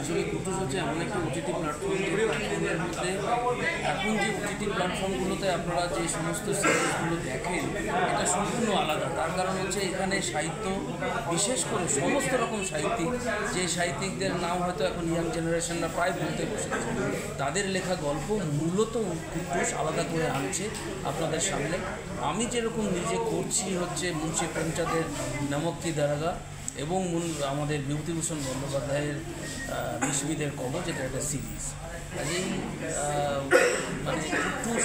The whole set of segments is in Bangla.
আসলে কুটুস হচ্ছে এমন একটা ওটিটি প্ল্যাটফর্ম, যে প্ল্যাটফর্মের মধ্যে এখন যে ওটিটি প্ল্যাটফর্মগুলোতে আপনারা যে সমস্ত সিরিজগুলো দেখেন এটা সম্পূর্ণ আলাদা। তার কারণ হচ্ছে এখানে সাহিত্য, বিশেষ করে সমস্ত রকম সাহিত্যিক, যে সাহিত্যিকদের নাম হয়তো এখন ইয়াং জেনারেশনরা প্রায় বলতে বসেছে, তাদের লেখা গল্প মূলত কুটুস আলাদা করে আনছে আপনাদের সামনে। আমি যেরকম নিজে করছি হচ্ছে মুন্সি প্রেমচাঁদের নমক কি দারোগা এবং আমাদের বিভূতিভূষণ বন্দ্যোপাধ্যায়ের বিস্মিতের কবচ, যেটা একটা সিরিজ। কাজেই মানে কুটুস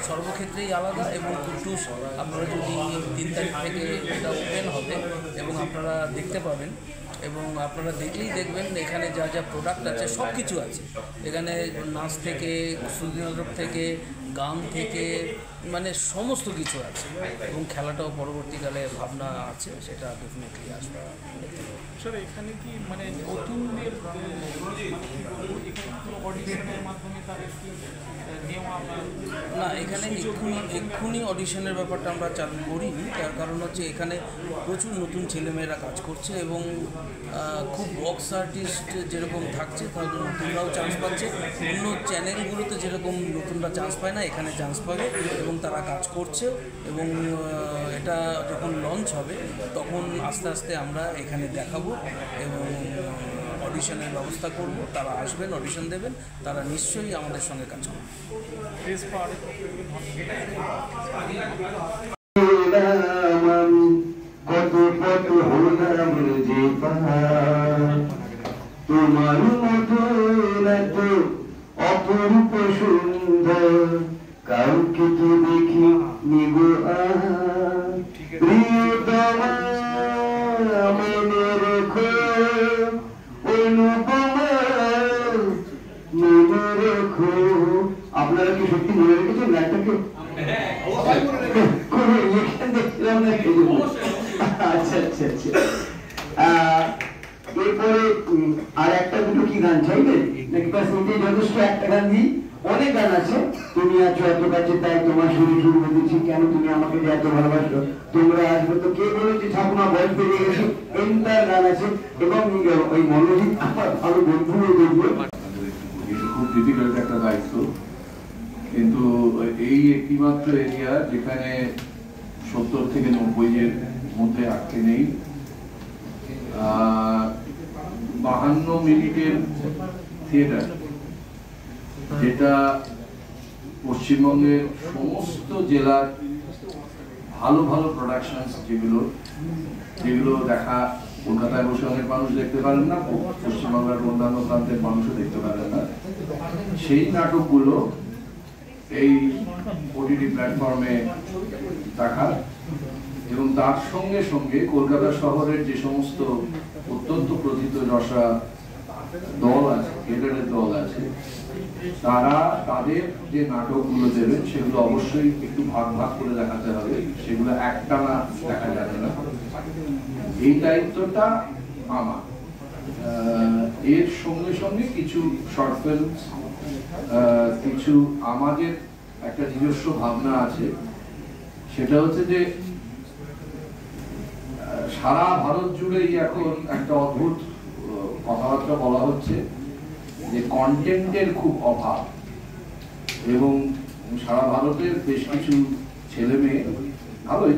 সর্বক্ষেত্রেই আলাদা, এবং কুটুস আপনারা যদি 3 তারিখ থেকে এটা ওপেন হবে এবং আপনারা দেখতে পাবেন, এবং আপনারা দেখলেই দেখবেন এখানে যা যা প্রোডাক্ট আছে সব কিছু আছে। এখানে নাচ থেকে, শ্রুতি নাটক থেকে, গান থেকে, মানে সমস্ত কিছু আছে, এবং খেলাটাও পরবর্তীকালে ভাবনা আছে, সেটা ডেফিনেটলি আসবে। স্যার এখানে কি মানে নতুনদের অডিশনের মাধ্যমে তাদের কি না, এখানে এক্ষুনি অডিশনের ব্যাপারটা আমরা চালু করিনি। তার কারণ হচ্ছে এখানে প্রচুর নতুন ছেলেমেয়েরা কাজ করছে, এবং খুব বক্স আর্টিস্ট যেরকম থাকছে তাহলে নতুনরাও চান্স পাচ্ছে। অন্য চ্যানেলগুলোতে যেরকম নতুনরা চান্স পায় না, এখানে চান্স পাবে, এবং তারা কাজ করছে। এবং এটা যখন লঞ্চ হবে তখন আস্তে আস্তে আমরা এখানে দেখাবো এবং অডিশনের ব্যবস্থা করব। তারা আসবেন, অডিশন দেবেন, তারা নিশ্চয়ই আমাদের সঙ্গে কাজ করবে। তোমার মধুর এত অপরূপ সুন্দর কাউকে তো দেখি নিগো প্রিয়তমা মনে রেখো অনুপমা মনে রেখো। আপনারা কি সত্যি মনে রেখেছেন নাটকে? আচ্ছা আচ্ছা আচ্ছা। এরপরে আর একটা দুটো কি গান চাইবেন নাকি? বাস এটাই যথেষ্ট? একটা গান দিই। অনেক গান আছে। তুমি আছো এত কাছে তাই তোমার সুরে সুর বেঁধেছি, কেন তুমি আমাকে যে এত ভালোবাসো, তোমরা আসবে তো কে বলেছে ঠাকুমা বয়স পেরিয়ে গেছে, এন্টার গান আছে। এবং ওই মনোজিৎ আমার ভালো বন্ধু, খুব ডিফিকাল্ট একটা দায়িত্ব, কিন্তু এই একটিমাত্র এরিয়া যেখানে 70 থেকে 90 এর মধ্যে আটকে নেই। 52 মিনিটের থিয়েটার, যেটা পশ্চিমবঙ্গের সমস্ত জেলার ভালো ভালো প্রোডাকশন, যেগুলো দেখা কলকাতায় বসে অনেক মানুষ দেখতে পারেন না, পশ্চিমবঙ্গের অন্যান্য প্রান্তের মানুষও দেখতে পারেন না, সেই নাটকগুলো এই ওটিটি প্ল্যাটফর্মে দেখা। এবং তার সঙ্গে সঙ্গে কলকাতা শহরের যে সমস্ত অত্যন্ত প্রথিত রসা দল আছে, থিয়েটারের দল আছে, তারা তাদের যে নাটকগুলো দেবেন সেগুলো অবশ্যই একটু ভাগ ভাগ করে দেখাতে হবে, সেগুলো একটানা দেখা যাবে না। এই দায়িত্বটা আমার। এর সঙ্গে সঙ্গে কিছু শর্ট ফিল্ম, কিছু আমাদের একটা নিজস্ব ভাবনা আছে, সেটা হচ্ছে যে সারা ভারত জুড়েই এখন একটা অদ্ভুত কথাবার্তা বলা হচ্ছে যে কন্টেন্টের খুব অভাব, এবং সারা ভারতের বেশ কিছু ছেলে মেয়ে ভালোই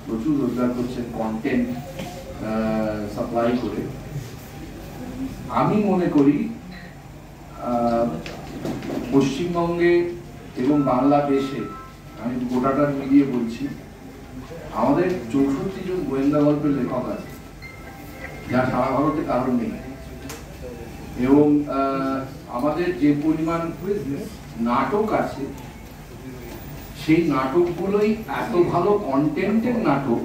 প্রচুর রোজগার করছেন কন্টেন্ট সাপ্লাই করে। আমি মনে করি পশ্চিমবঙ্গে এবং বাংলাদেশে, আমি গোটাটা মিলিয়ে বলছি, আমাদের 64 জন গোয়েন্দা গল্পের লেখক আছে, যা সারা ভারতে কারণ নেই। এবং আমাদের যে পরিমাণ নাটক আছে, সেই নাটকগুলোই এত ভালো কন্টেন্টের নাটক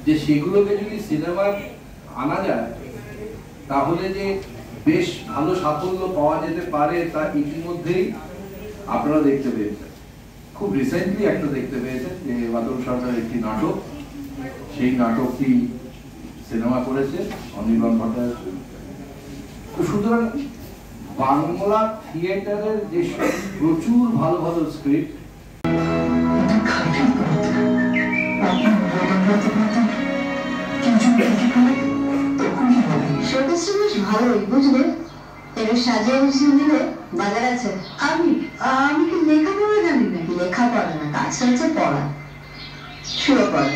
যে সেগুলোকে যদি সিনেমায় আনা যায় তাহলে যে বেশ ভালো সাফল্য পাওয়া যেতে পারে, তা ইতিমধ্যেই আপনারা দেখতে পেয়েছেন। খুব রিসেন্টলি একটা দেখতে পেয়েছেন যে বাদল সরকারের একটি নাটক, সেই নাটকটি সিনেমা করেছে অনির্বাণ ভট্টাচার্য। সুতরাং বাংলা থিয়েটারের যে প্রচুর ভালো ভালো স্ক্রিপ্ট, কিছু শোকেসটা বেশ ভালোই বুঝলে, একটু সাজিয়ে গুছিয়ে দিলে বাজার আছে। আমি আমি কি লেখাপড়া জানি না? লেখাপড়া না, কাজটা হচ্ছে পড়া। শুরু কর।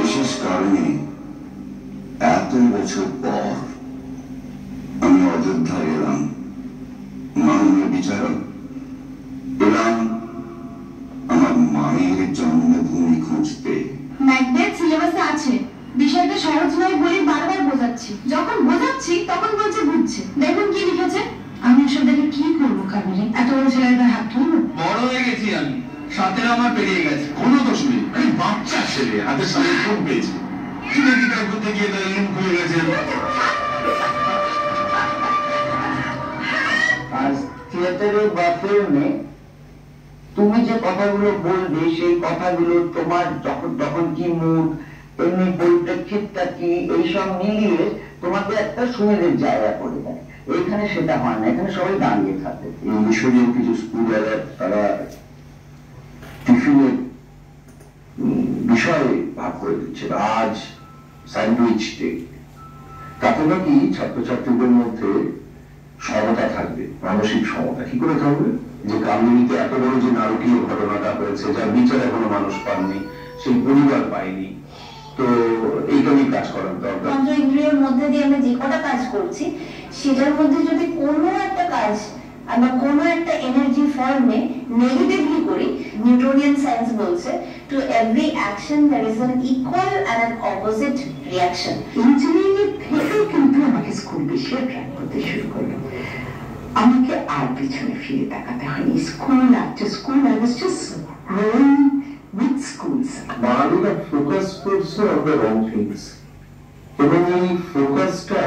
বিশেষ কারণে এত বছর পর আমি অযোধ্যায় এলাম, মাননীয় বিচারক, এলাম আমার মায়ের জন্মভূমি খুঁজতে। ম্যাকবেথ সিলেবাসে আছে, বিষয়টা সহজ নয় বলে বারবার বোঝাচ্ছি, যখন বোঝাচ্ছি তখন বলছে বুঝছে। দেখুন কি লিখেছে। আমি এসব দেখে কি করবো কাবেরী? এত বড় ছেলেদের হাত তুলবো? বড় হয়ে গেছি আমি, 17 আমার পেরিয়ে গেছে। কোনো দোষ নেই, আমি বাচ্চা ছেলে, হাতের সামনে ফোন পেয়েছি। শুনে কি কাজ করতে গিয়ে তার মুখ হয়ে গেছে। আজ থিয়েটারে বা ফিল্মে তুমি যে কথাগুলো বলবে সেই কথাগুলো তোমার তখন কি মুড, এমনি পরিপ্রেক্ষিতটা কি, এইসব মিলিয়ে তোমাকে একটা সুবিধের জায়গা করে দেয়। এখানে সেটা হয় না, এখানে সবাই দাঁড়িয়ে থাকে। এই মিশরীয় কিছু স্কুল তারা টিফিনের বিষয়ে ভাগ করে দিচ্ছে, আজ স্যান্ডউইচ ডে। তাতে নাকি ছাত্রছাত্রীদের মধ্যে সমতা থাকবে, মানসিক সমতা। কি করে থাকবে? যে কামিনীতে এত বড় যে নারকীয় ঘটনাটা হয়েছে, যার বিচার এখনো মানুষ পাননি, সেই পরিবার পায়নি, তো এইটাই কাজ করার দরকার। পঞ্চ ইন্দ্রিয়ের মধ্যে দিয়ে আমরা যে কটা কাজ করছি, সেটার মধ্যে যদি কোনো একটা কাজ আমরা কোনো একটা এনার্জি ফর্মে নেগেটিভলি করি, নিউটনিয়ান সায়েন্স বলছে to every action there is an equal and an opposite reaction. Engineering এর থেকেও কিন্তু আমাকে স্কুল বেশি অ্যাট্রাক্ট করতে শুরু করলো। আমাকে আর পিছনে ফিরে তাকাতে হয়নি। School after school I was just growing with schools. বাঙালিরা ফোকাস করছে অন দ্য রং থিংস, এবং এই ফোকাসটা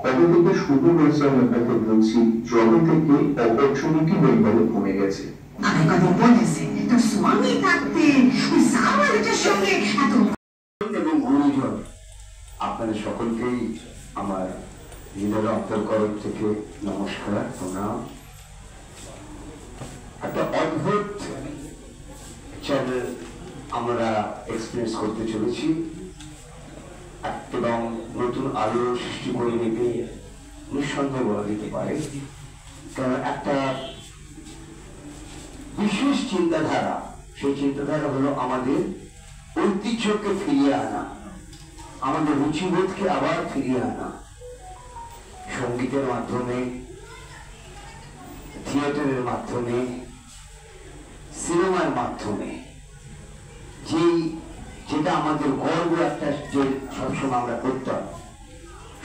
কবে থেকে শুরু হয়েছে আমি আপনাকে বলছি, যবে থেকে অপরচুনিটি ওইভাবে কমে গেছে। আমার কথা বলেছে তোর স্বামী থাকতে ওই সামাজিকের সঙ্গে এত। এবং গুরুজন, আপনাদের সকলকেই আমার হৃদয়ের অন্তর্করণ থেকে নমস্কার, প্রণাম। একটা অদ্ভুত চ্যানেল আমরা এক্সপিরিয়েন্স করতে চলেছি, এবং নতুন আলো সৃষ্টি করে নিতে নিঃসন্দেহ বলা যেতে পারে। কারণ একটা বিশেষ চিন্তাধারা, সেই চিন্তাধারা হলো আমাদের ঐতিহ্যকে ফিরিয়ে আনা, আমাদের রুচিবোধকে আবার ফিরিয়ে আনা, সঙ্গীতের মাধ্যমে, থিয়েটারের মাধ্যমে, সিনেমার মাধ্যমে। যেটা আমাদের গর্ব একটা, যে সবসময় আমরা করতাম।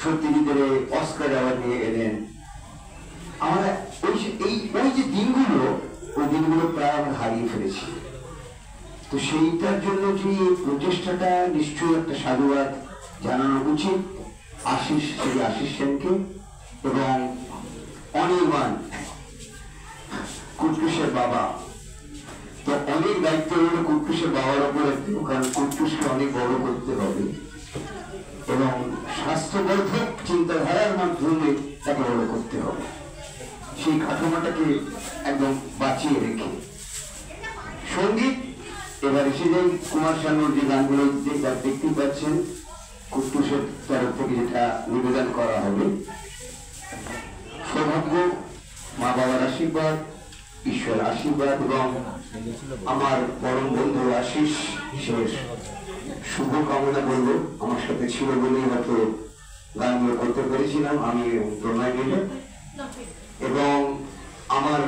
সত্যজিতের অস্কার অ্যাওয়ার্ড নিয়ে এলেন, আমরা ওই যে দিনগুলো, ওই দিনগুলো প্রায় আমরা হারিয়ে ফেলেছি। তো সেইটার জন্য যে প্রচেষ্টাটা, নিশ্চয়ই একটা সাধুবাদ জানানো উচিত আশিস সেনকে এবং অনির্বাণ কুটকুশের বাবা। তো অনেক দায়িত্ব হলো কুটকুশের বাবার ওপর, কারণ কুটকুশকে অনেক বড় করতে হবে এবং স্বাস্থ্যবর্ধক চিন্তাধারার মাধ্যমে তাকে বড় করতে হবে। সেই কাঠামোটাকে একদম বাঁচিয়ে রেখে সঙ্গীত। এবার এসে যাই কুমার শানুর যে গানগুলো দেখতে পাচ্ছেন, কুটকুশের তরফ থেকে যেটা নিবেদন করা হবে, সৌভাগ্য, মা বাবার আশীর্বাদ, ঈশ্বর আশীর্বাদ এবং আমার পরম বন্ধু আশিস শেষ শুভ কামনা করবো। আমার সাথে ছিল বলেই হয়তো গানগুলো করতে পেরেছিলাম আমি প্রণয় মিলে, এবং আমার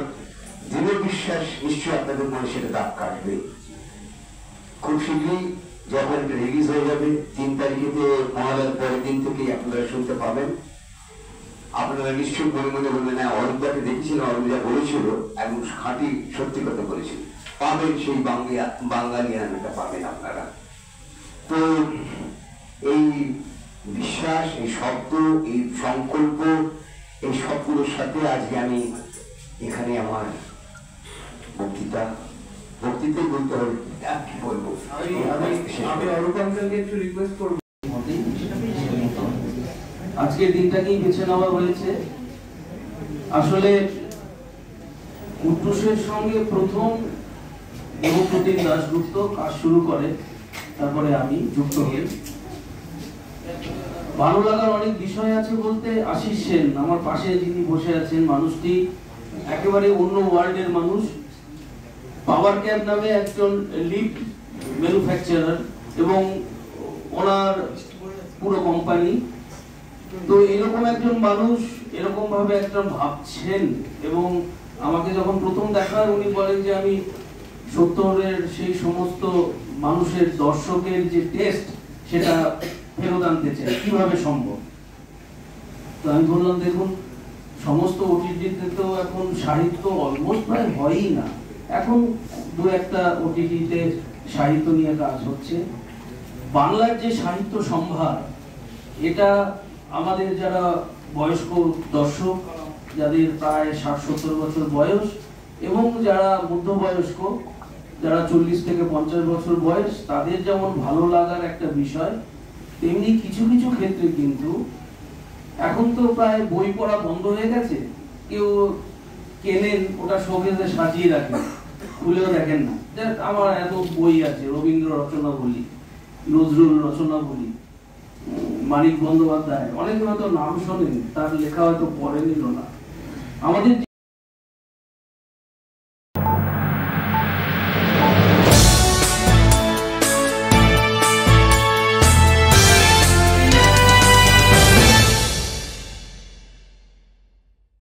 দৃঢ় বিশ্বাস নিশ্চয়ই আপনাদের মনে সেটা দাগ কাটবে। খুব শীঘ্রই যখন এটা রিলিজ হয়ে যাবে, 3 তারিখেতে মহালয়ার পরের দিন থেকেই আপনারা শুনতে পাবেন। আপনারা নিশ্চয়ই মনে মনে বলবেন, না অরূপদাকে দেখেছিলেন, অরূপ যা বলেছিল একদম খাঁটি সত্যি কথা বলেছিল। পাবেন, সেই বাঙালিয়ানাটা পাবেন আপনারা। তো এই বিশ্বাস, এই শব্দ, এই সংকল্প, এই সবগুলোর সাথে আজকে আমি এখানে আমার বক্তৃতাই বলতে হবে, কি বলবো, আমি অরূপ আঙ্কেলকে একটু রিকোয়েস্ট করবো, আজকের দিনটাকেই বেছে নেওয়া হয়েছে। আসলে কুট্টুসের সঙ্গে প্রথম দেবপ্রতিম দাশগুপ্ত কাজ শুরু করে, তারপরে আমি যুক্ত হই। ভালো লাগার অনেক বিষয় আছে বলতে, আশিস সেন আমার পাশে যিনি বসে আছেন, মানুষটি একেবারে অন্য ওয়ার্ল্ডের মানুষ। পাওয়ার ক্যাব নামে একজন লিফট ম্যানুফ্যাকচারার এবং ওনার পুরো কোম্পানি। তো এরকম একজন মানুষ এরকম ভাবে একটা ভাবছেন, এবং আমাকে যখন প্রথম দেখা হয় উনি বলেন যে আমি 70-এর সেই সমস্ত মানুষের, দর্শকের যে টেস্ট সেটা ফেরত আনতে চাই, কিভাবে সম্ভব। তো আমি বললাম দেখুন, সমস্ত ওটিটিতে তো এখন সাহিত্য অলমোস্ট প্রায় হয়ই না, এখন দু একটা ওটিটিতে সাহিত্য নিয়ে কাজ হচ্ছে। বাংলার যে সাহিত্য সম্ভার, এটা আমাদের যারা বয়স্ক দর্শক, যাদের প্রায় 60-70 বছর বয়স, এবং যারা মধ্যবয়স্ক, যারা 40 থেকে 50 বছর বয়স, তাদের যেমন ভালো লাগার একটা বিষয়, তেমনি কিছু কিছু ক্ষেত্রে কিন্তু এখন তো প্রায় বই পড়া বন্ধ হয়ে গেছে। কেউ কেনেন, ওটা শোকেসে সাজিয়ে রাখেন, খুলেও দেখেন না। আমার এত বই আছে, রবীন্দ্র রচনা বলি, নজরুল রচনা বলি, মানিক বন্দ্যোপাধ্যায়, অনেকে হয়তো নাম শোনেন, তার লেখা হয়তো পড়েনিল না। আমাদের